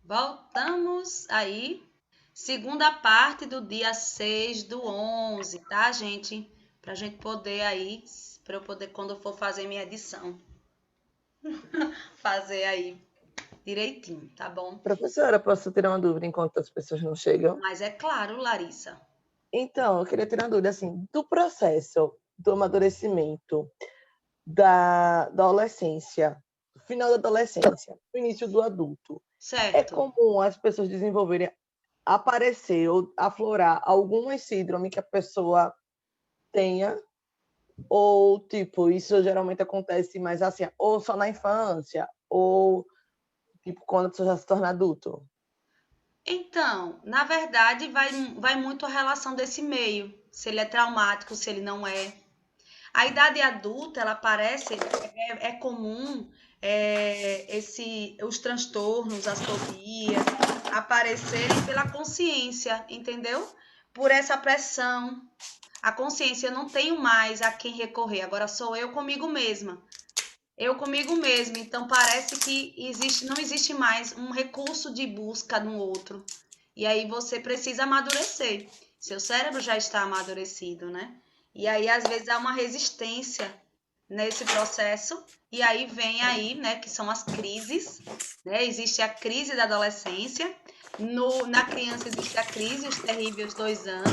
Voltamos aí. Segunda parte do dia 6/11, tá, gente? Pra gente poder aí, pra eu poder, quando eu for fazer minha edição, fazer aí direitinho, tá bom? Professora, posso tirar uma dúvida enquanto as pessoas não chegam? Mas é claro, Larissa. Então, eu queria tirar uma dúvida, assim, do processo do amadurecimento da adolescência, final da adolescência, o início do adulto, é Certo. comum as pessoas desenvolverem, aparecer ou aflorar alguma síndrome que a pessoa tenha, ou, tipo, isso geralmente acontece mais assim, ou só na infância, ou, tipo, quando a pessoa já se torna adulto? Então, na verdade, vai muito a relação desse meio, se ele é traumático, se ele não é. A idade adulta, ela parece, é comum os transtornos, as fobias, aparecerem pela consciência, entendeu? Por essa pressão. A consciência, eu não tenho mais a quem recorrer, agora sou eu comigo mesma. Eu comigo mesma, então parece que não existe mais um recurso de busca no outro. E aí você precisa amadurecer. Seu cérebro já está amadurecido, né? E aí às vezes há uma resistência nesse processo, e aí vem aí, né, que são as crises, né? Existe a crise da adolescência, na criança existe a crise, os terríveis 2 anos,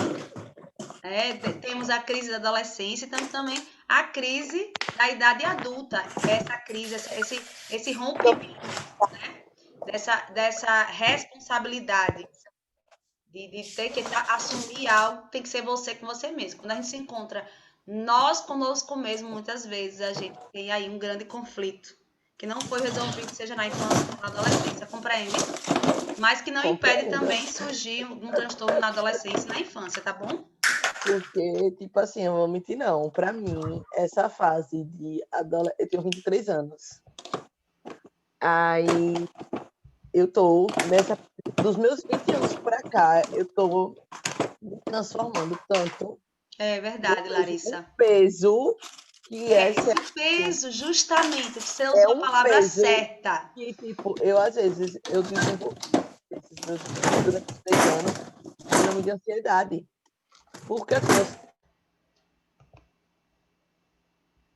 temos a crise da adolescência e temos também a crise da idade adulta. Essa crise, esse rompimento, né? Dessa responsabilidade de ter que assumir algo, tem que ser você com você mesmo. Quando a gente se encontra nós conosco mesmo, muitas vezes a gente tem aí um grande conflito que não foi resolvido, seja na infância ou na adolescência, compreende? Mas que não impede Compreendo. também surgir um transtorno na adolescência e na infância, tá bom? Porque, tipo assim, eu não vou mentir não, pra mim, essa fase eu tenho 23 anos. Aí eu tô nessa dos meus 20 anos pra cá, eu tô me transformando tanto, É e eu verdade, vejo um Larissa. peso que é É ser esse adulto. peso, justamente, você É usou a um palavra peso certa. que, tipo, eu às vezes eu desenvolvi durante os 3 anos, síndrome de ansiedade. Porque assim,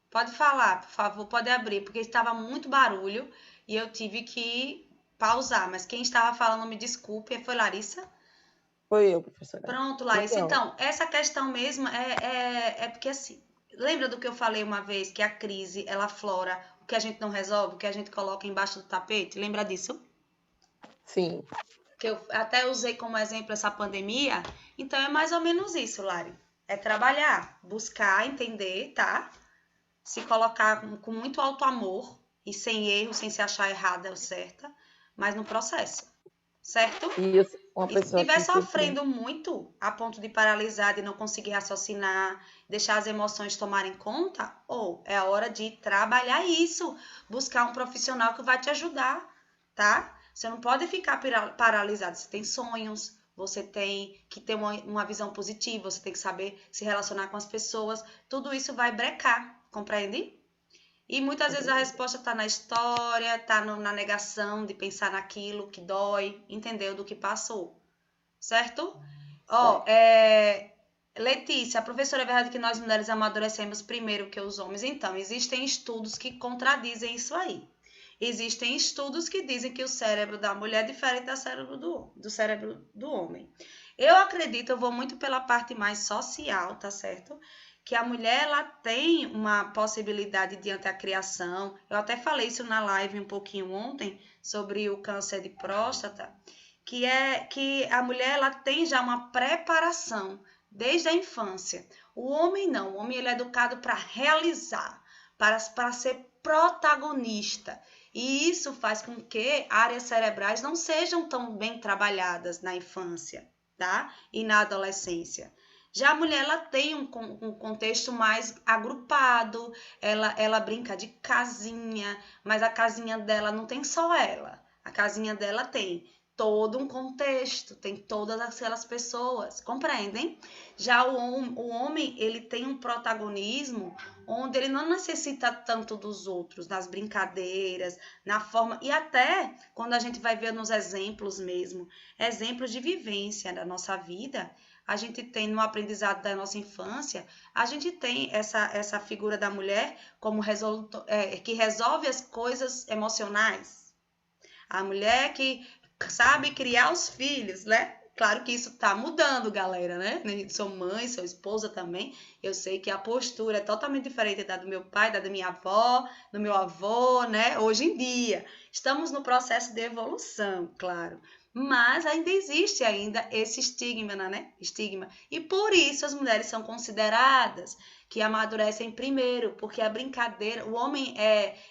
Pode falar, por favor, pode abrir, porque estava muito barulho e eu tive que pausar. Mas quem estava falando, me desculpe, foi Larissa? foi eu, professora. Pronto, Larissa. Então, Então, essa questão mesmo é porque assim, lembra do que eu falei uma vez, que a crise, ela aflora o que a gente não resolve, o que a gente coloca embaixo do tapete? Lembra disso? sim, Que eu até usei como exemplo essa pandemia. Então, é mais ou menos isso, Lari. É trabalhar, buscar, entender, tá? Se colocar com muito alto amor e sem erro, sem se achar errada ou certa, mas no processo, certo? e eu sou uma E se pessoa estiver que sempre sofrendo muito a ponto de paralisar, de não conseguir raciocinar, deixar as emoções tomarem conta, ou é a hora de trabalhar isso, buscar um profissional que vai te ajudar, tá? Você não pode ficar paralisado. Você tem sonhos, você tem que ter uma visão positiva, você tem que saber se relacionar com as pessoas. Tudo isso vai brecar, compreende? E muitas vezes a compreendo. resposta está na história, está na negação de pensar naquilo que dói, entendeu? Do que passou, certo? Ó, Certo. Letícia, a professora, é verdade que nós mulheres amadurecemos primeiro que os homens? Então, existem estudos que contradizem isso aí. Existem estudos que dizem que o cérebro da mulher é diferente do cérebro do homem. Eu acredito, eu vou muito pela parte mais social, tá certo? Que a mulher ela tem uma possibilidade diante da criação. Eu até falei isso na live um pouquinho ontem sobre o câncer de próstata, que é que a mulher ela tem já uma preparação desde a infância. O homem não, o homem ele é educado para realizar, para ser protagonista. E isso faz com que áreas cerebrais não sejam tão bem trabalhadas na infância, tá? E na adolescência. Já a mulher ela tem um contexto mais agrupado, ela brinca de casinha, mas a casinha dela não tem só ela. A casinha dela tem todo um contexto, tem todas aquelas pessoas, compreendem? Já o homem, ele tem um protagonismo onde ele não necessita tanto dos outros, nas brincadeiras, na forma, e até quando a gente vai ver nos exemplos mesmo, exemplos de vivência da nossa vida, a gente tem no aprendizado da nossa infância, a gente tem essa figura da mulher como que resolve as coisas emocionais. A mulher que sabe criar os filhos, né? Claro que isso tá mudando, galera, né? Sou mãe, sou esposa também. Eu sei que a postura é totalmente diferente da do meu pai, da minha avó, do meu avô, né? Hoje em dia. Estamos no processo de evolução, claro. Mas ainda existe ainda esse estigma, né? Estigma. E por isso as mulheres são consideradas que amadurecem primeiro, porque a brincadeira, o homem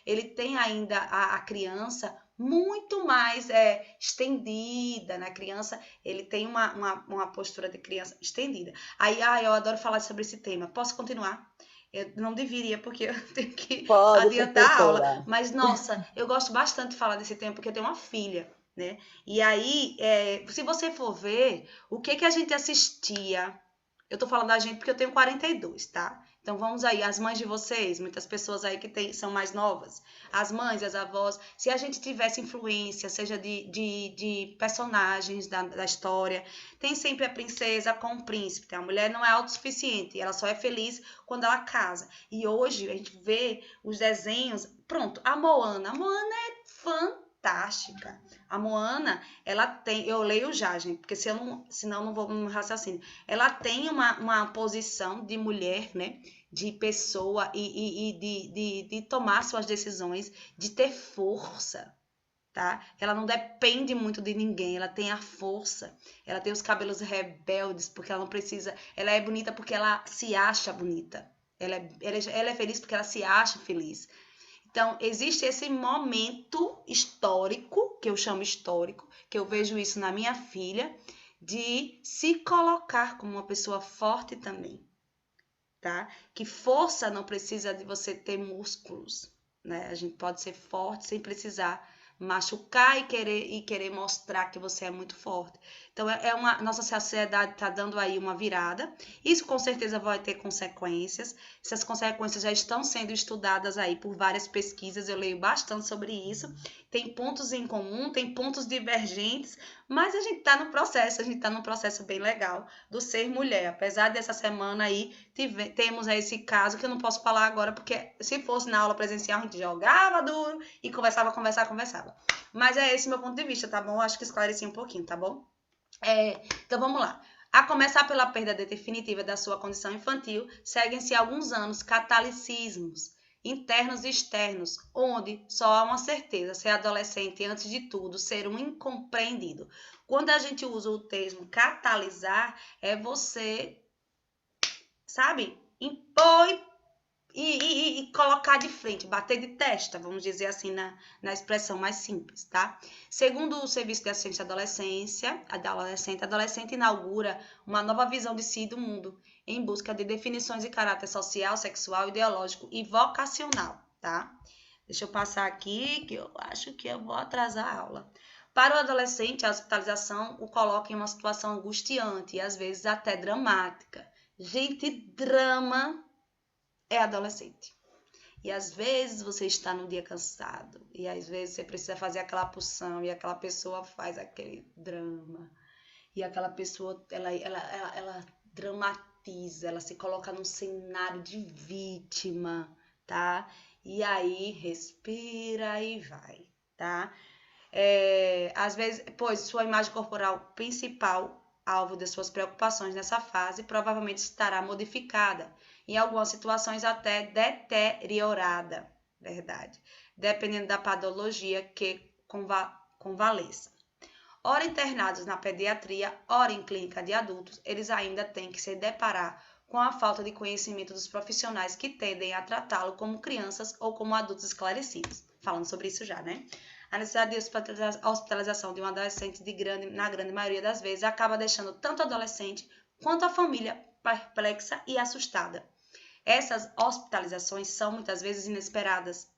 ele tem ainda a criança muito mais estendida na criança, ele tem uma postura de criança estendida. Aí, eu adoro falar sobre esse tema. Posso continuar? Eu não deveria, porque eu tenho que Pode, adiantar a aula. professora. Mas, nossa, eu gosto bastante de falar desse tema, porque eu tenho uma filha, né? E aí, se você for ver, o que a gente assistia... Eu tô falando da gente porque eu tenho 42, tá? Então vamos aí, as mães de vocês, muitas pessoas aí que são mais novas, as mães, as avós, se a gente tivesse influência, seja de personagens da história, tem sempre a princesa com o príncipe, tá? A mulher não é autossuficiente, ela só é feliz quando ela casa. E hoje a gente vê os desenhos, pronto, a Moana é fantástica. A Moana, ela tem, eu leio já, gente, porque senão não vou no raciocínio. Ela tem uma posição de mulher, né? De pessoa e de tomar suas decisões, de ter força, tá? Ela não depende muito de ninguém, ela tem a força, ela tem os cabelos rebeldes, porque ela não precisa, ela é bonita porque ela se acha bonita, ela é feliz porque ela se acha feliz. Então, existe esse momento histórico, que eu chamo histórico, que eu vejo isso na minha filha, de se colocar como uma pessoa forte também, tá? Que força não precisa de você ter músculos, né? A gente pode ser forte sem precisar machucar e querer mostrar que você é muito forte. Então, nossa sociedade está dando aí uma virada. Isso com certeza vai ter consequências. Essas consequências já estão sendo estudadas aí por várias pesquisas. Eu leio bastante sobre isso. Tem pontos em comum, tem pontos divergentes, mas a gente está no processo, a gente está num processo bem legal do ser mulher. Apesar dessa semana aí, temos esse caso que eu não posso falar agora, porque se fosse na aula presencial, a gente jogava duro e conversava. Mas é esse meu ponto de vista, tá bom? Acho que esclareci um pouquinho, tá bom? Então vamos lá. A começar pela perda definitiva da sua condição infantil, seguem-se alguns anos catalicismos internos e externos, onde só há uma certeza, ser adolescente antes de tudo, ser um incompreendido. Quando a gente usa o termo catalisar, é você, sabe, impor e colocar de frente, bater de testa, vamos dizer assim, na expressão mais simples, tá? Segundo o Serviço de Assistência à Adolescência, a adolescente inaugura uma nova visão de si e do mundo, em busca de definições de caráter social, sexual, ideológico e vocacional, tá? Deixa eu passar aqui, que eu acho que eu vou atrasar a aula. Para o adolescente, a hospitalização o coloca em uma situação angustiante e às vezes até dramática. Gente, drama é adolescente. E às vezes você está num dia cansado, e às vezes você precisa fazer aquela porção, e aquela pessoa faz aquele drama, e aquela pessoa, ela dramatiza, ela se coloca num cenário de vítima, tá? E aí, respira e vai, tá? Às vezes, pois sua imagem corporal principal, alvo de suas preocupações nessa fase, provavelmente estará modificada, em algumas situações até deteriorada, verdade, dependendo da patologia que convaleça. Ora internados na pediatria, ora em clínica de adultos, eles ainda têm que se deparar com a falta de conhecimento dos profissionais que tendem a tratá-lo como crianças ou como adultos esclarecidos. Falando sobre isso já, né? A necessidade de hospitalização de um adolescente, na grande maioria das vezes, acaba deixando tanto o adolescente quanto a família perplexa e assustada. Essas hospitalizações são muitas vezes inesperadas,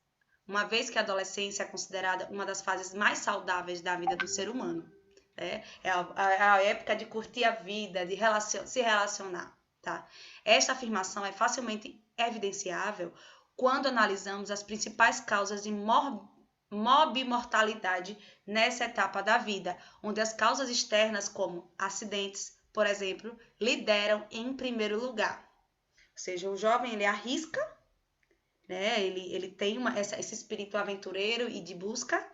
uma vez que a adolescência é considerada uma das fases mais saudáveis da vida do ser humano. né? É a época de curtir a vida, de se relacionar, tá? Esta afirmação é facilmente evidenciável quando analisamos as principais causas de morbimortalidade nessa etapa da vida, onde as causas externas, como acidentes, por exemplo, lideram em primeiro lugar. Ou seja, o jovem ele arrisca, né? Ele tem esse espírito aventureiro e de busca,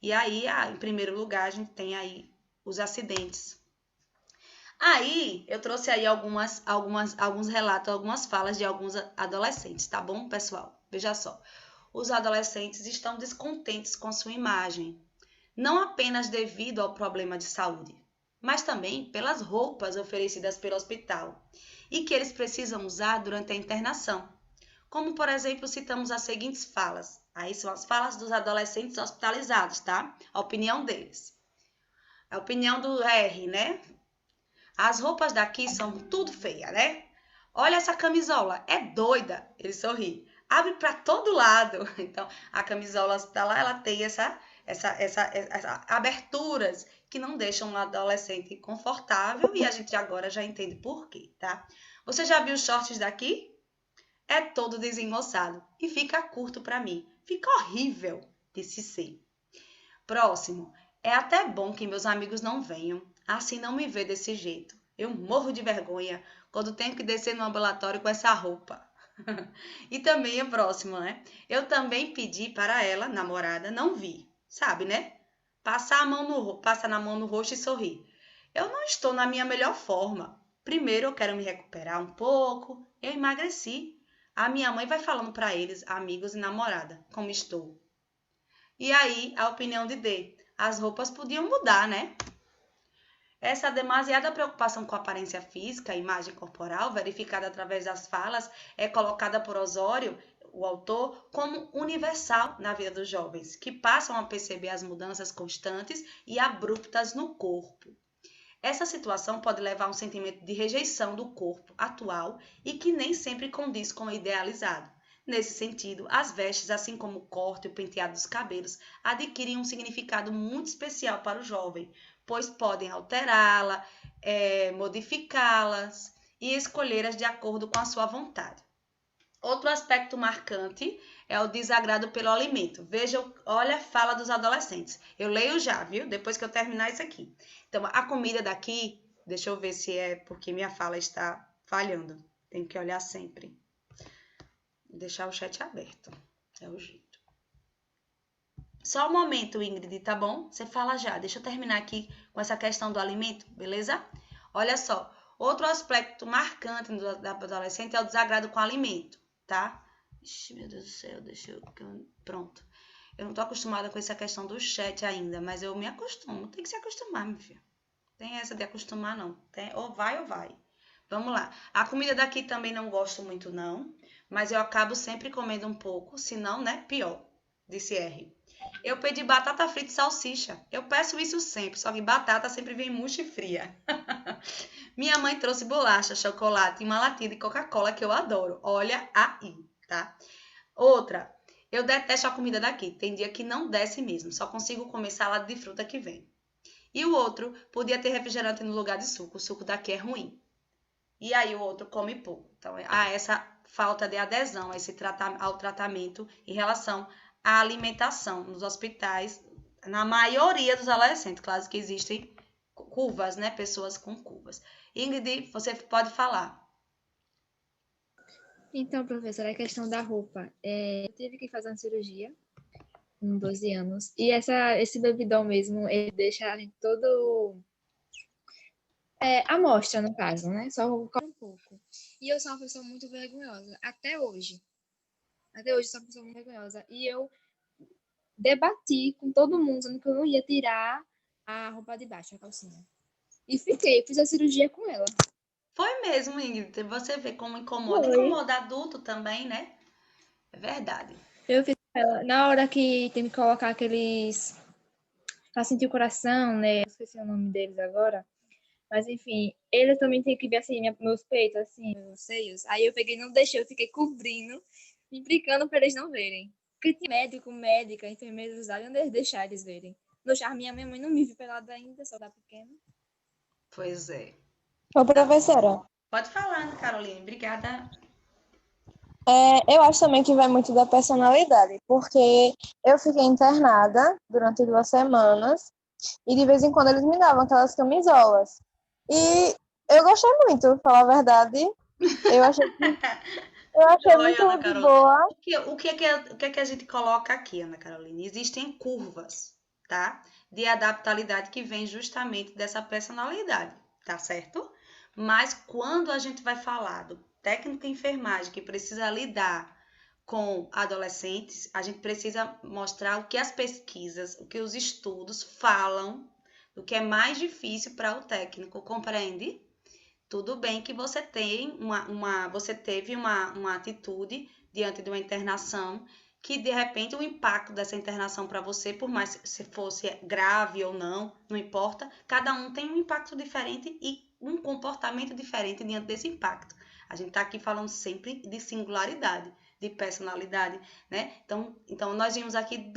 e aí, em primeiro lugar, a gente tem aí os acidentes. Aí, eu trouxe aí alguns relatos, algumas falas de alguns adolescentes, tá bom, pessoal? Veja só. Os adolescentes estão descontentes com sua imagem, não apenas devido ao problema de saúde, mas também pelas roupas oferecidas pelo hospital e que eles precisam usar durante a internação. Como, por exemplo, citamos as seguintes falas. Aí são as falas dos adolescentes hospitalizados, tá? A opinião deles. A opinião do R, né? As roupas daqui são tudo feia, né? Olha essa camisola, é doida. Ele sorri. Abre para todo lado. Então, a camisola hospitalar, ela tem essa aberturas que não deixam o adolescente confortável e a gente agora já entende por quê, tá? Você já viu os shorts daqui? É todo desengonçado e fica curto para mim. Fica horrível, disse C. Próximo. É até bom que meus amigos não venham, assim não me vê desse jeito. Eu morro de vergonha quando tenho que descer no ambulatório com essa roupa. E também é próximo, né? Eu também pedi para ela, namorada, não vir, sabe, né? Passa na mão no rosto e sorrir. Eu não estou na minha melhor forma. Primeiro eu quero me recuperar um pouco. Eu emagreci. A minha mãe vai falando para eles, amigos e namorada, como estou. E aí, a opinião de D. As roupas podiam mudar, né? Essa demasiada preocupação com a aparência física, a imagem corporal, verificada através das falas, é colocada por Osório, o autor, como universal na vida dos jovens, que passam a perceber as mudanças constantes e abruptas no corpo. Essa situação pode levar a um sentimento de rejeição do corpo atual e que nem sempre condiz com o idealizado. Nesse sentido, as vestes, assim como o corte e o penteado dos cabelos, adquirem um significado muito especial para o jovem, pois podem alterá-la, modificá-las e escolhê-las de acordo com a sua vontade. Outro aspecto marcante é o desagrado pelo alimento. Veja, olha a fala dos adolescentes. Eu leio já, viu? Depois que eu terminar isso aqui. Então, a comida daqui, deixa eu ver se é porque minha fala está falhando. Tem que olhar sempre. Deixar o chat aberto. É o jeito. Só um momento, Ingrid, tá bom? Você fala já. Deixa eu terminar aqui com essa questão do alimento, beleza? Olha só. Outro aspecto marcante da adolescente é o desagrado com o alimento, tá? Ixi, meu Deus do céu, pronto. Eu não tô acostumada com essa questão do chat ainda, mas eu me acostumo. Tem que se acostumar, meu filho. Tem essa de acostumar, não. Ou vai ou vai. Vamos lá. A comida daqui também não gosto muito, não. Mas eu acabo sempre comendo um pouco, senão, né, pior, disse R. Eu pedi batata frita e salsicha. Eu peço isso sempre, só que batata sempre vem murcha e fria. Minha mãe trouxe bolacha, chocolate e uma latinha de Coca-Cola que eu adoro. Olha aí, tá? Outra, eu detesto a comida daqui. Tem dia que não desce mesmo. Só consigo comer salada de fruta que vem. E o outro, podia ter refrigerante no lugar de suco. O suco daqui é ruim. E aí o outro come pouco. Então, há essa falta de adesão ao tratamento em relação à alimentação nos hospitais, na maioria dos adolescentes. Claro que existem curvas, né? Pessoas com curvas. Ingrid, você pode falar. Então, professora, a questão da roupa. Eu tive que fazer uma cirurgia com 12 anos. E esse bebidão mesmo, ele deixa a gente todo... amostra, no caso, né? Só come um pouco. E eu sou uma pessoa muito vergonhosa. Até hoje. Até hoje eu sou uma pessoa muito vergonhosa. E eu debati com todo mundo, dizendo que eu não ia tirar a roupa de baixo, a calcinha. E fiz a cirurgia com ela. Foi mesmo, Ingrid. Você vê como incomoda. Incomoda adulto também, né? É verdade. Eu fiz com ela. Na hora que tem que colocar aqueles... pra sentir o coração, né? Eu esqueci o nome deles agora. Mas, enfim, ele também tem que ver, assim, meus peitos, assim, meus seios. Aí eu peguei e não deixei, eu fiquei cobrindo, implicando pra eles não verem. Porque tinha médico, médica, enfermeira, iam deixar eles verem. No charme, minha mãe não me viu pelada ainda, só da pequena. Pois é. Ô, professora, Pode falar, Ana Caroline. Obrigada. eu acho também que vai muito da personalidade, porque eu fiquei internada durante 2 semanas e de vez em quando eles me davam aquelas camisolas. E eu gostei muito, falar a verdade. Eu achei, eu achei Oi, muito Ana de Carolina. boa. O que é que a gente coloca aqui, Ana Carolina? Existem curvas, tá? De adaptabilidade que vem justamente dessa personalidade, tá certo? Mas quando a gente vai falar do técnico de enfermagem que precisa lidar com adolescentes, a gente precisa mostrar o que as pesquisas, o que os estudos falam, do que é mais difícil para o técnico, compreende? Tudo bem que você tem você teve uma atitude diante de uma internação que de repente o impacto dessa internação para você, por mais que se fosse grave ou não importa, cada um tem um impacto diferente e um comportamento diferente diante desse impacto. A gente está aqui falando sempre de singularidade, de personalidade, né? Então nós vimos aqui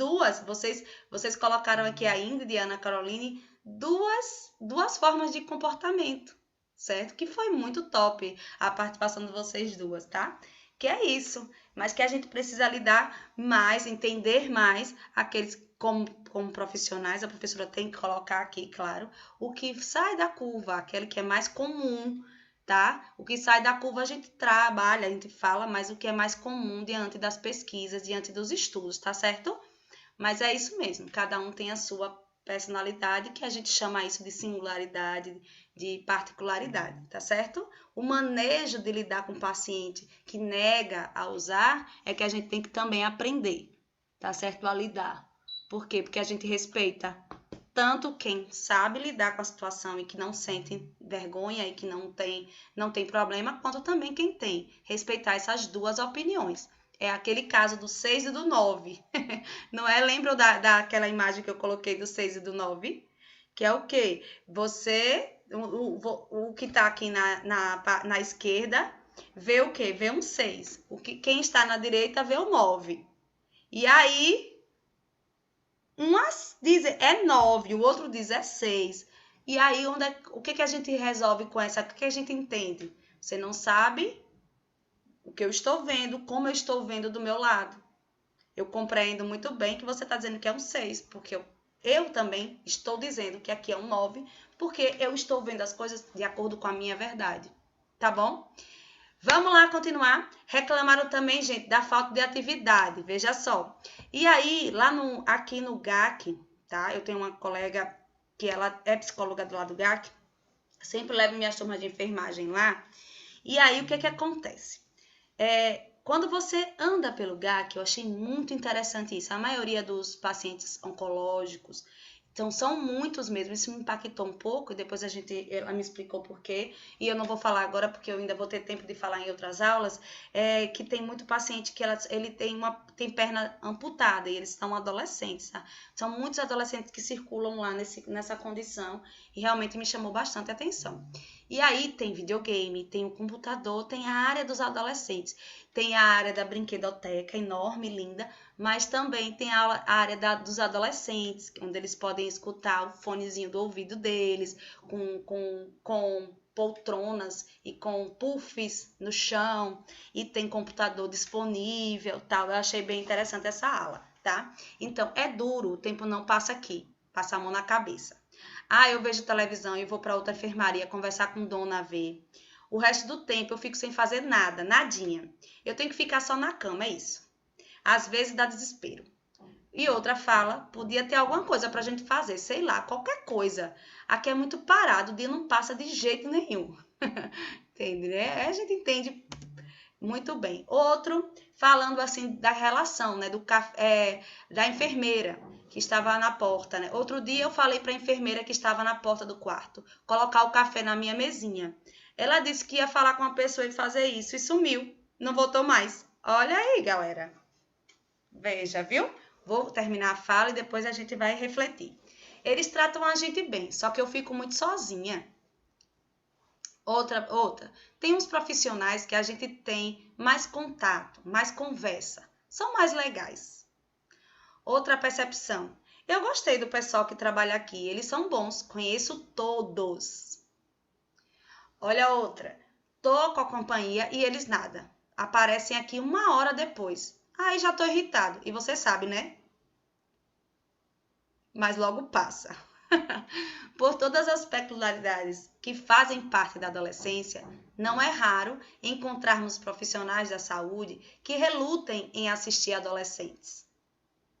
vocês colocaram aqui a Ingrid e a Ana Caroline, duas formas de comportamento, certo? Que foi muito top a participação de vocês duas, tá? Que é isso, mas que a gente precisa lidar mais, entender mais aqueles como profissionais, a professora tem que colocar aqui, claro, o que sai da curva, aquele que é mais comum, tá? O que sai da curva a gente trabalha, a gente fala, mas o que é mais comum diante das pesquisas, diante dos estudos, tá certo? Mas é isso mesmo, cada um tem a sua personalidade, que a gente chama isso de singularidade, de particularidade, tá certo? O manejo de lidar com o paciente que nega a usar é que a gente tem que também aprender, tá certo? A lidar. Por quê? Porque a gente respeita tanto quem sabe lidar com a situação e que não sente vergonha e que não tem problema, quanto também quem tem. Respeitar essas duas opiniões. É aquele caso do 6 e do 9. Não é? Lembram daquela imagem que eu coloquei do 6 e do 9? Que é o quê? O que está aqui na esquerda vê o quê? Vê um 6. Quem está na direita vê o 9. E aí, diz é 9, o outro diz é 6. E aí, o que a gente resolve com essa? O que a gente entende? Você não sabe o que eu estou vendo, como eu estou vendo do meu lado. Eu compreendo muito bem que você está dizendo que é um 6, porque eu também estou dizendo que aqui é um 9, porque eu estou vendo as coisas de acordo com a minha verdade. Tá bom? Vamos lá continuar. Reclamaram também, gente, da falta de atividade. Veja só. E aí, aqui no GAC, tá? Eu tenho uma colega que ela é psicóloga do lado do GAC, sempre levo minhas turmas de enfermagem lá. E aí, o que acontece? Quando você anda pelo GAC, eu achei muito interessante isso. A maioria dos pacientes oncológicos, então são muitos mesmo. Isso me impactou um pouco e depois ela me explicou por quê. E eu não vou falar agora porque eu ainda vou ter tempo de falar em outras aulas. Que tem muito paciente que ele tem perna amputada e eles são adolescentes, tá? São muitos adolescentes que circulam lá nessa condição e realmente me chamou bastante atenção. E aí tem videogame, tem o computador, tem a área dos adolescentes. Tem a área da brinquedoteca, enorme, linda, mas também tem a área dos adolescentes, onde eles podem escutar o fonezinho do ouvido deles, com poltronas e com puffs no chão, e tem computador disponível, tal. Eu achei bem interessante essa ala, tá? Então, é duro, o tempo não passa aqui, passa a mão na cabeça. Eu vejo televisão e vou para outra enfermaria conversar com dona ver. O resto do tempo eu fico sem fazer nada, nadinha. Eu tenho que ficar só na cama, é isso. Às vezes dá desespero. E outra fala, podia ter alguma coisa pra gente fazer, sei lá, qualquer coisa. Aqui é muito parado, o dia não passa de jeito nenhum. Entende, né? A gente entende muito bem. Outro, falando assim da relação, né, da enfermeira que estava na porta, né? Outro dia eu falei para a enfermeira que estava na porta do quarto, colocar o café na minha mesinha. Ela disse que ia falar com uma pessoa e fazer isso e sumiu. Não voltou mais. Olha aí, galera. Veja, viu? Vou terminar a fala e depois a gente vai refletir. Eles tratam a gente bem, só que eu fico muito sozinha. Outra. Tem uns profissionais que a gente tem mais contato, mais conversa. São mais legais. Outra percepção. Eu gostei do pessoal que trabalha aqui, eles são bons, conheço todos. Olha outra, tô com a companhia e eles nada. Aparecem aqui 1 hora depois. Aí já tô irritado, e você sabe, né? Mas logo passa. Por todas as peculiaridades que fazem parte da adolescência, não é raro encontrarmos profissionais da saúde que relutem em assistir adolescentes,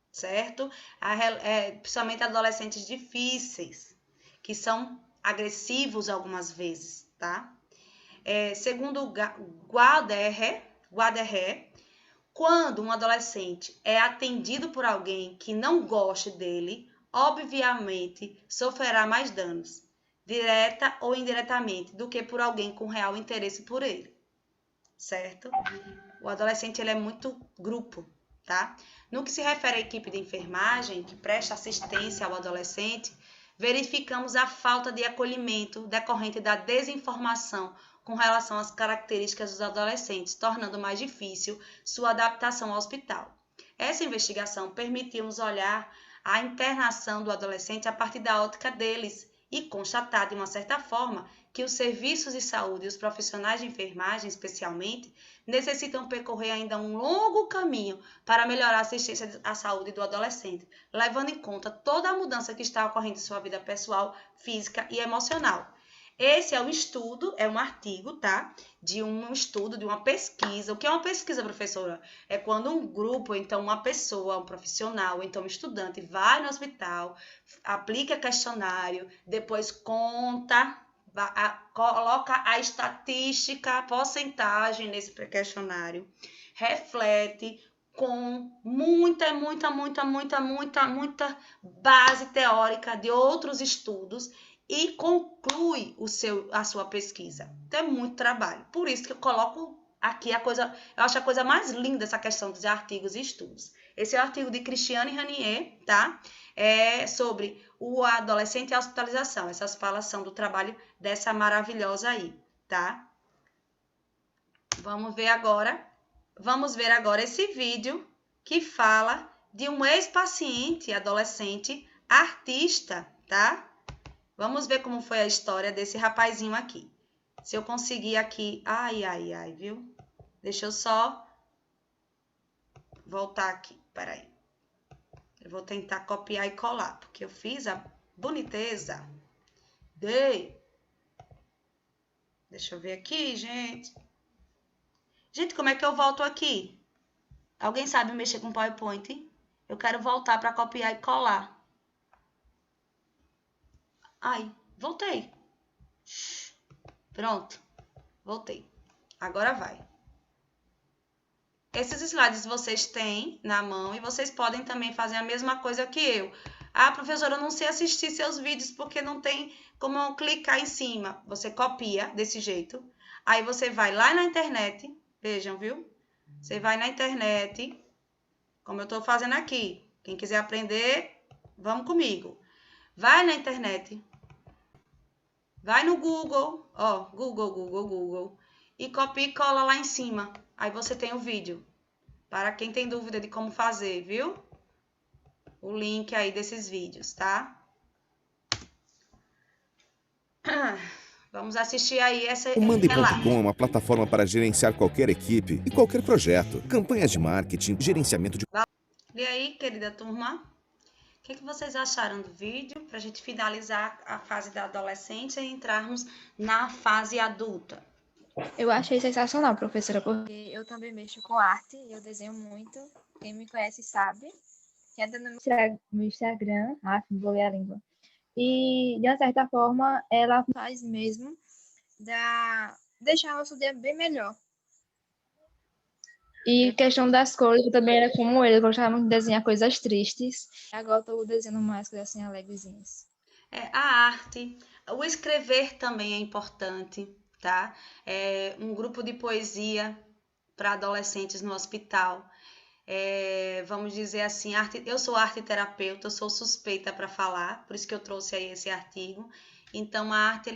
certo? Principalmente adolescentes difíceis, que são agressivos algumas vezes, tá? Segundo Guaderré, quando um adolescente é atendido por alguém que não goste dele, obviamente sofrerá mais danos, direta ou indiretamente, do que por alguém com real interesse por ele, certo? O adolescente ele é muito grupo, tá? No que se refere à equipe de enfermagem, que presta assistência ao adolescente, verificamos a falta de acolhimento decorrente da desinformação com relação às características dos adolescentes, tornando mais difícil sua adaptação ao hospital. Essa investigação permitiu-nos olhar a internação do adolescente a partir da ótica deles e constatar, de uma certa forma, que os serviços de saúde e os profissionais de enfermagem, especialmente, necessitam percorrer ainda um longo caminho para melhorar a assistência à saúde do adolescente, levando em conta toda a mudança que está ocorrendo em sua vida pessoal, física e emocional. Esse é um estudo, é um artigo, tá? De um estudo, de uma pesquisa. O que é uma pesquisa, professora? É quando um grupo, então uma pessoa, um profissional, então um estudante, vai no hospital, aplica questionário, depois conta, coloca a estatística, a porcentagem nesse questionário, reflete com muita base teórica de outros estudos e conclui a sua pesquisa. Então é muito trabalho. Por isso que eu coloco aqui eu acho a coisa mais linda essa questão dos artigos e estudos. Esse é o artigo de Cristiane Ranier, tá? Sobre o adolescente e a hospitalização. Essas falas são do trabalho dessa maravilhosa aí, tá? Vamos ver agora esse vídeo que fala de um ex-paciente adolescente artista, tá? Vamos ver como foi a história desse rapazinho aqui. Se eu conseguir aqui... Ai, viu? Deixa eu só voltar aqui. Peraí. Eu vou tentar copiar e colar, porque eu fiz a boniteza. Deixa eu ver aqui, gente. Gente, como é que eu volto aqui? Alguém sabe mexer com PowerPoint? Eu quero voltar para copiar e colar. Ai, voltei. Pronto, voltei. Agora vai. Esses slides vocês têm na mão e vocês podem também fazer a mesma coisa que eu. Ah, professora, eu não sei assistir seus vídeos porque não tem como eu clicar em cima. Você copia desse jeito. Aí você vai lá na internet. Vejam, viu? Você vai na internet, como eu estou fazendo aqui. Quem quiser aprender, vamos comigo. Vai na internet. Vai no Google, ó, Google, e copia e cola lá em cima. Aí você tem o vídeo. Para quem tem dúvida de como fazer, viu? O link aí desses vídeos, tá? Vamos assistir aí esse O Mande.com relato. é uma plataforma para gerenciar qualquer equipe e qualquer projeto. Campanhas de marketing, gerenciamento de... E aí, querida turma? O que vocês acharam do vídeo? Para a gente finalizar a fase da adolescência e entrarmos na fase adulta. Eu achei sensacional, professora, porque eu também mexo com arte, eu desenho muito. Quem me conhece sabe. Entra no Instagram, vou ler a língua. E, de uma certa forma, ela faz mesmo deixar o nosso dia bem melhor. E questão das cores, eu também era como ele, eu gostava muito de desenhar coisas tristes. Agora eu tô desenhando mais coisas assim alegrezinhas. A arte, o escrever também é importante, tá? Um grupo de poesia para adolescentes no hospital. Vamos dizer assim, eu sou arte terapeuta, eu sou suspeita para falar, por isso que eu trouxe aí esse artigo. Então, a arte,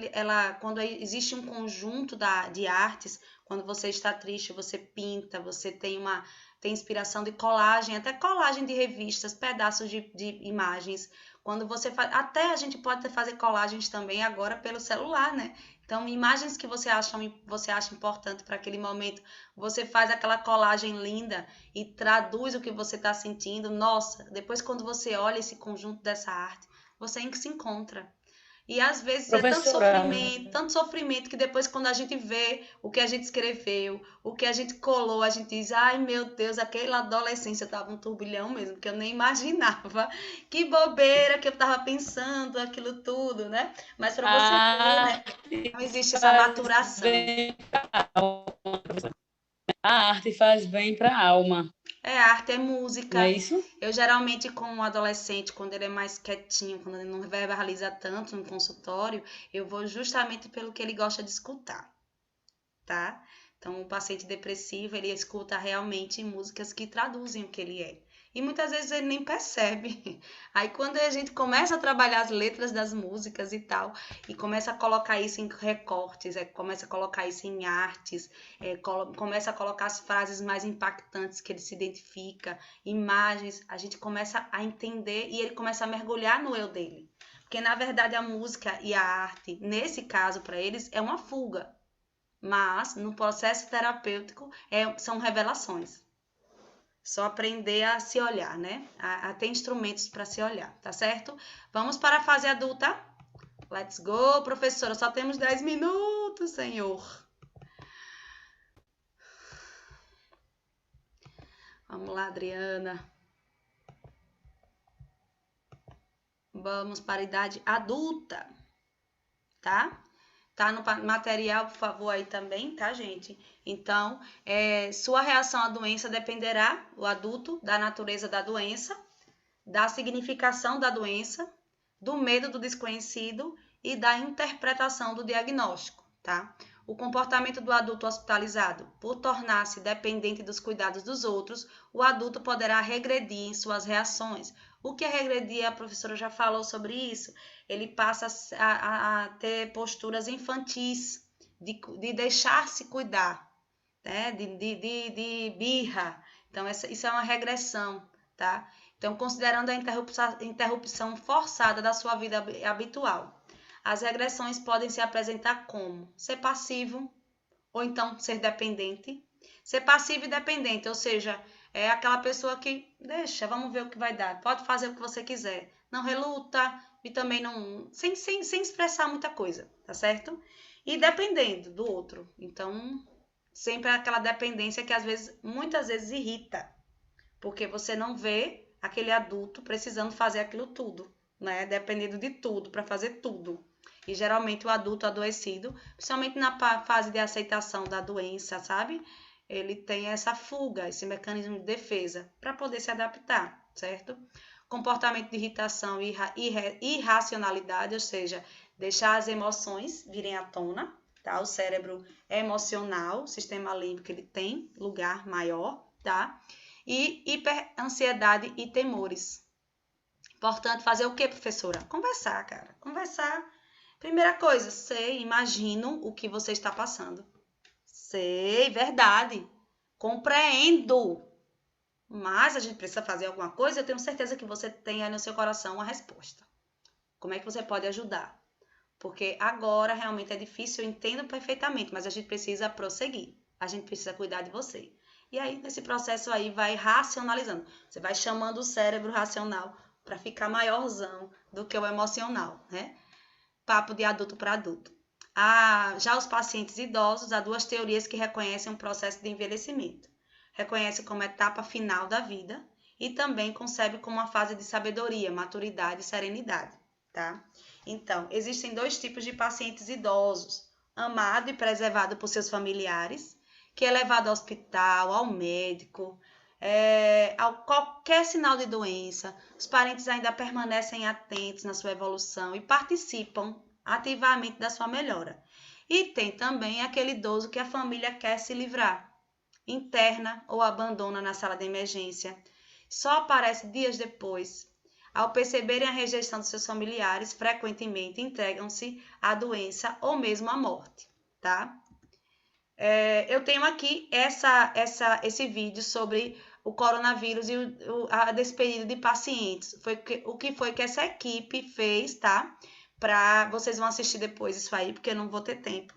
quando existe um conjunto de artes, quando você está triste, você pinta, você tem inspiração de colagem, até colagem de revistas, pedaços de imagens. Quando você faz, até a gente pode fazer colagens também agora pelo celular, né? Então, imagens que você acha importante para aquele momento, você faz aquela colagem linda e traduz o que você está sentindo. Nossa, depois quando você olha esse conjunto dessa arte, você se encontra. E às vezes é Professora, tanto sofrimento, que depois quando a gente vê o que a gente escreveu, o que a gente colou, a gente diz, ai meu Deus, aquela adolescência tava um turbilhão mesmo, que eu nem imaginava. Que bobeira que eu tava pensando, aquilo tudo, né? Mas para você ver, né? Não existe essa maturação. A arte faz bem para a alma, A arte é não música. é isso? Eu geralmente, com um adolescente, quando ele é mais quietinho, quando ele não verbaliza tanto no consultório, eu vou justamente pelo que ele gosta de escutar, tá? Então, o paciente depressivo, ele escuta realmente músicas que traduzem o que ele é. E muitas vezes ele nem percebe. Aí, quando a gente começa a trabalhar as letras das músicas e tal, e começa a colocar isso em recortes, começa a colocar isso em artes, começa a colocar as frases mais impactantes que ele se identifica, imagens, a gente começa a entender e ele começa a mergulhar no eu dele. Porque, na verdade, a música e a arte, nesse caso, para eles, é uma fuga. Mas, no processo terapêutico, são revelações. Só aprender a se olhar, né? A ter instrumentos para se olhar, tá certo? Vamos para a fase adulta? Let's go, professora. Só temos 10 minutos, senhor. Vamos lá, Adriana. Vamos para a idade adulta, tá? Tá no material, por favor, aí também, tá, gente? Então, sua reação à doença dependerá, o adulto, da natureza da doença, da significação da doença, do medo do desconhecido e da interpretação do diagnóstico, tá? O comportamento do adulto hospitalizado, por tornar-se dependente dos cuidados dos outros, o adulto poderá regredir em suas reações. O que é regredir? A professora já falou sobre isso. Ele passa a ter posturas infantis, de deixar-se cuidar, né? de birra. Então, isso é uma regressão, tá? Então, considerando a interrupção forçada da sua vida habitual. As regressões podem se apresentar como ser passivo, ou então ser dependente. Ser passivo e dependente, ou seja, é aquela pessoa que deixa, vamos ver o que vai dar. Pode fazer o que você quiser. Não reluta e também não... Sem expressar muita coisa, tá certo? E dependendo do outro. Então, sempre é aquela dependência que muitas vezes irrita. Porque você não vê aquele adulto precisando fazer aquilo tudo, né? Dependendo de tudo, para fazer tudo. E geralmente o adulto adoecido, principalmente na fase de aceitação da doença, sabe? Ele tem essa fuga, esse mecanismo de defesa para poder se adaptar, certo? Comportamento de irritação e irracionalidade, ou seja, deixar as emoções virem à tona, tá? O cérebro é emocional, o sistema límbico ele tem lugar maior, tá? E hiperansiedade e temores. Importante fazer o quê, professora? Conversar, cara. Conversar. Primeira coisa, imagino o que você está passando. Sei, verdade. Compreendo. Mas a gente precisa fazer alguma coisa, eu tenho certeza que você tem aí no seu coração uma resposta. Como é que você pode ajudar? Porque agora realmente é difícil, eu entendo perfeitamente, mas a gente precisa prosseguir. A gente precisa cuidar de você. E aí, nesse processo aí, vai racionalizando. Você vai chamando o cérebro racional para ficar maiorzão do que o emocional, né? Papo de adulto para adulto. Já os pacientes idosos, há duas teorias que reconhecem um processo de envelhecimento. Reconhece como etapa final da vida e também concebe como uma fase de sabedoria, maturidade e serenidade, tá? Então, existem dois tipos de pacientes idosos. Amado e preservado por seus familiares, que é levado ao hospital, ao médico, a qualquer sinal de doença, os parentes ainda permanecem atentos na sua evolução e participam ativamente da sua melhora. E tem também aquele idoso que a família quer se livrar, interna ou abandona na sala de emergência, só aparece dias depois. Ao perceberem a rejeição dos seus familiares, frequentemente entregam-se à doença ou mesmo à morte, tá? Eu tenho aqui esse vídeo sobre o coronavírus e a despedida de pacientes. O que foi que essa equipe fez, tá? Vocês vão assistir depois isso aí, porque eu não vou ter tempo.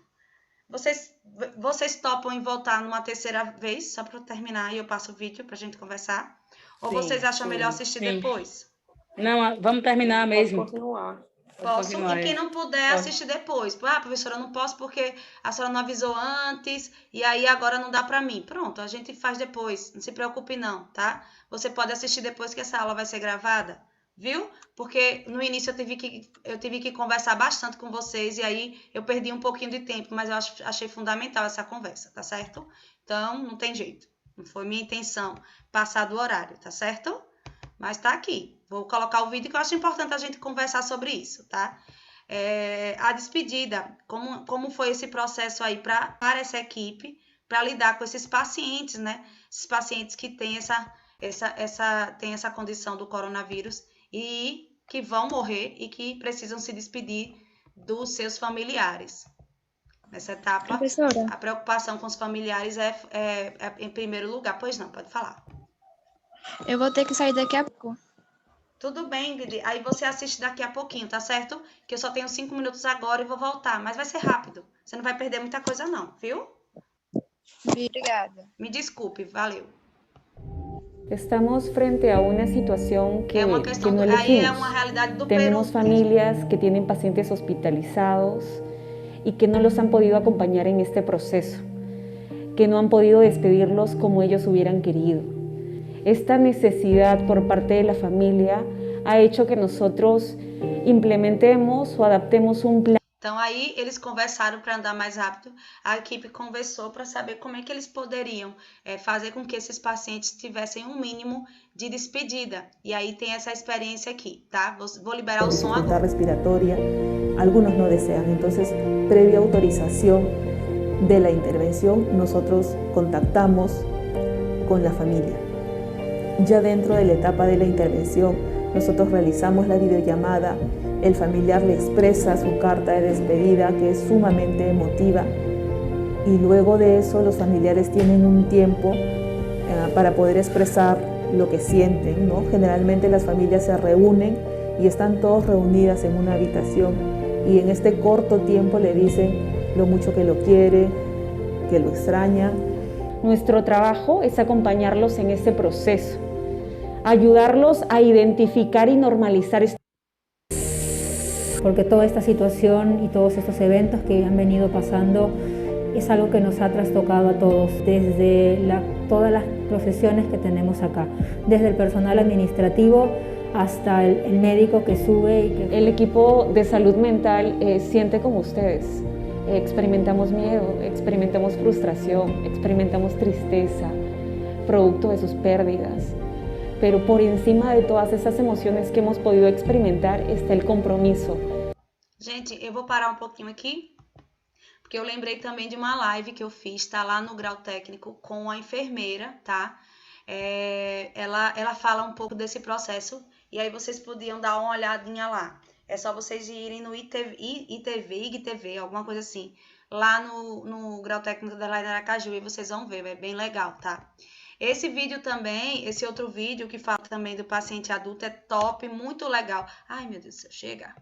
Vocês topam em voltar numa terceira vez, só para terminar, e eu passo o vídeo para a gente conversar? Ou Sim, vocês acham sim. melhor assistir Sim. depois? Não, vamos terminar Pode mesmo. continuar. Posso? continuar, E quem é. não puder, Pode. assistir depois. Professora, eu não posso porque a senhora não avisou antes e aí agora não dá para mim. Pronto, a gente faz depois. Não se preocupe não, tá? Você pode assistir depois que essa aula vai ser gravada, viu? Porque no início eu tive que conversar bastante com vocês e aí eu perdi um pouquinho de tempo, mas eu achei fundamental essa conversa, tá certo? Então, não tem jeito. Não foi minha intenção passar do horário, tá certo? Mas tá aqui. Vou colocar o vídeo que eu acho importante a gente conversar sobre isso, tá? A despedida, como foi esse processo aí para essa equipe, para lidar com esses pacientes, né? Esses pacientes que têm essa condição do coronavírus e que vão morrer e que precisam se despedir dos seus familiares. Nessa etapa, Professora, a preocupação com os familiares é em primeiro lugar. Pois não, pode falar. eu vou ter que sair daqui a pouco. Tudo bem, Ingrid. Aí você assiste daqui a pouquinho, tá certo? Que eu só tenho 5 minutos agora e vou voltar. Mas vai ser rápido. Você não vai perder muita coisa não, viu? Obrigada. Me desculpe, valeu. Estamos frente a una situación que, É uma que questão, no aí é elegimos. uma realidade do Peru. Tenemos familias que tienen pacientes hospitalizados y que no los han podido acompañar en este proceso, que no han podido despedirlos como ellos hubieran querido. Esta necesidad por parte de la familia ha hecho que nosotros implementemos o adaptemos un plan. Então aí eles conversaram para andar mais rápido. A equipe conversou para saber como é que eles poderiam fazer com que esses pacientes tivessem um mínimo de despedida. E aí tem essa experiência aqui, tá? Vou liberar o som agora. Respiratoria, algunos no desean. Entonces, previa autorización de la intervención, nosotros contactamos con la familia. Ya dentro de la etapa de la intervención, nosotros realizamos la videollamada, el familiar le expresa su carta de despedida, que es sumamente emotiva, y luego de eso los familiares tienen un tiempo para poder expresar lo que sienten, ¿no? Generalmente las familias se reúnen y están todos reunidas en una habitación, y en este corto tiempo le dicen lo mucho que lo quiere, que lo extraña. Nuestro trabajo es acompañarlos en este proceso, ayudarlos a identificar y normalizar porque toda esta situación y todos estos eventos que han venido pasando es algo que nos ha trastocado a todos, desde todas las profesiones que tenemos acá, desde el personal administrativo hasta el médico que sube. El equipo de salud mental siente como ustedes. Experimentamos miedo, experimentamos frustración, experimentamos tristeza, producto de sus pérdidas. Pero por encima de todas esas emociones que hemos podido experimentar está el compromiso. Gente, eu vou parar um pouquinho aqui, porque eu lembrei também de uma live que eu fiz, tá lá no Grau Técnico, com a enfermeira, tá? Ela fala um pouco desse processo, e aí vocês podiam dar uma olhadinha lá. É só vocês irem no IGTV, alguma coisa assim, lá no Grau Técnico da Aracaju, e vocês vão ver, é bem legal, tá? Esse vídeo também, esse outro vídeo que fala também do paciente adulto é top, muito legal. Ai, meu Deus do céu, chega.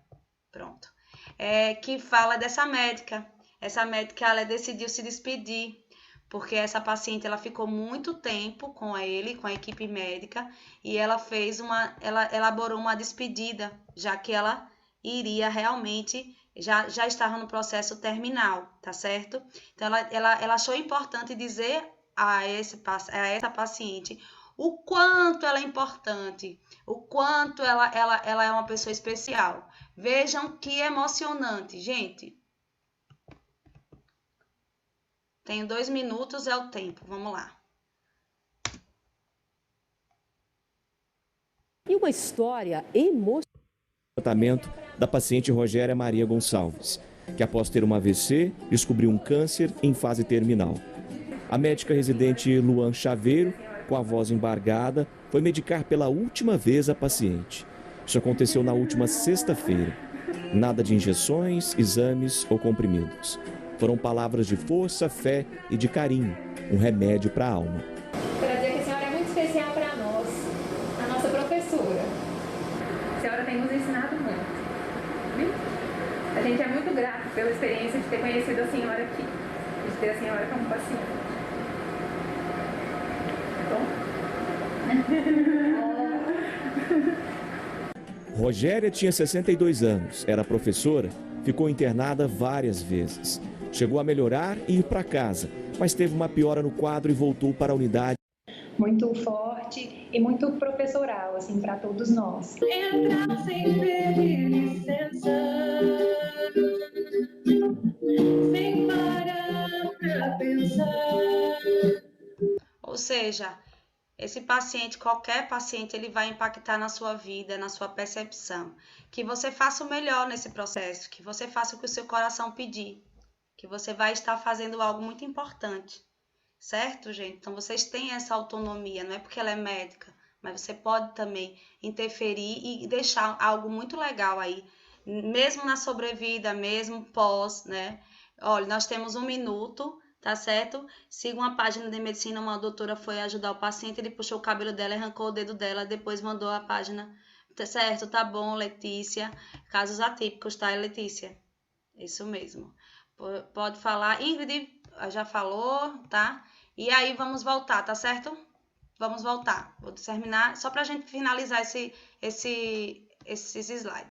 Pronto. Que fala dessa médica. Essa médica, ela decidiu se despedir, porque essa paciente, ela ficou muito tempo com ele, com a equipe médica, e ela elaborou uma despedida, já que ela iria realmente, já estava no processo terminal, tá certo? Então, ela achou importante dizer a essa paciente o quanto ela é importante, o quanto ela é uma pessoa especial. Vejam que emocionante, gente. Tenho 2 minutos, é o tempo. Vamos lá. E uma história emocionante. Tratamento da paciente Rogéria Maria Gonçalves, que após ter um AVC, descobriu um câncer em fase terminal. A médica residente Luan Chaveiro, com a voz embargada, foi medicar pela última vez a paciente. Isso aconteceu na última sexta-feira. Nada de injeções, exames ou comprimidos. Foram palavras de força, fé e de carinho, um remédio para a alma. Para dizer que a senhora é muito especial para nós, a nossa professora. A senhora tem nos ensinado muito. Viu? A gente é muito grato pela experiência de ter conhecido a senhora aqui, de ter a senhora como paciente. Rogéria tinha 62 anos, era professora, ficou internada várias vezes. Chegou a melhorar e ir para casa, mas teve uma piora no quadro e voltou para a unidade. Muito forte e muito professoral, assim, para todos nós. Entra sem pedir licença, sem parar pra pensar. Ou seja, esse paciente, qualquer paciente, ele vai impactar na sua vida, na sua percepção. Que você faça o melhor nesse processo, que você faça o que o seu coração pedir, que você vai estar fazendo algo muito importante, certo, gente? Então, vocês têm essa autonomia, não é porque ela é médica, mas você pode também interferir e deixar algo muito legal aí, mesmo na sobrevida, mesmo pós, né? Olha, nós temos 1 minuto, tá certo? Siga uma página de medicina, uma doutora foi ajudar o paciente, ele puxou o cabelo dela, arrancou o dedo dela, depois mandou a página, tá certo? Tá bom, Letícia. Casos atípicos, tá, Letícia? Isso mesmo. Pode falar. Ingrid já falou, tá? E aí vamos voltar, tá certo? Vamos voltar. Vou terminar, só pra gente finalizar esses slides.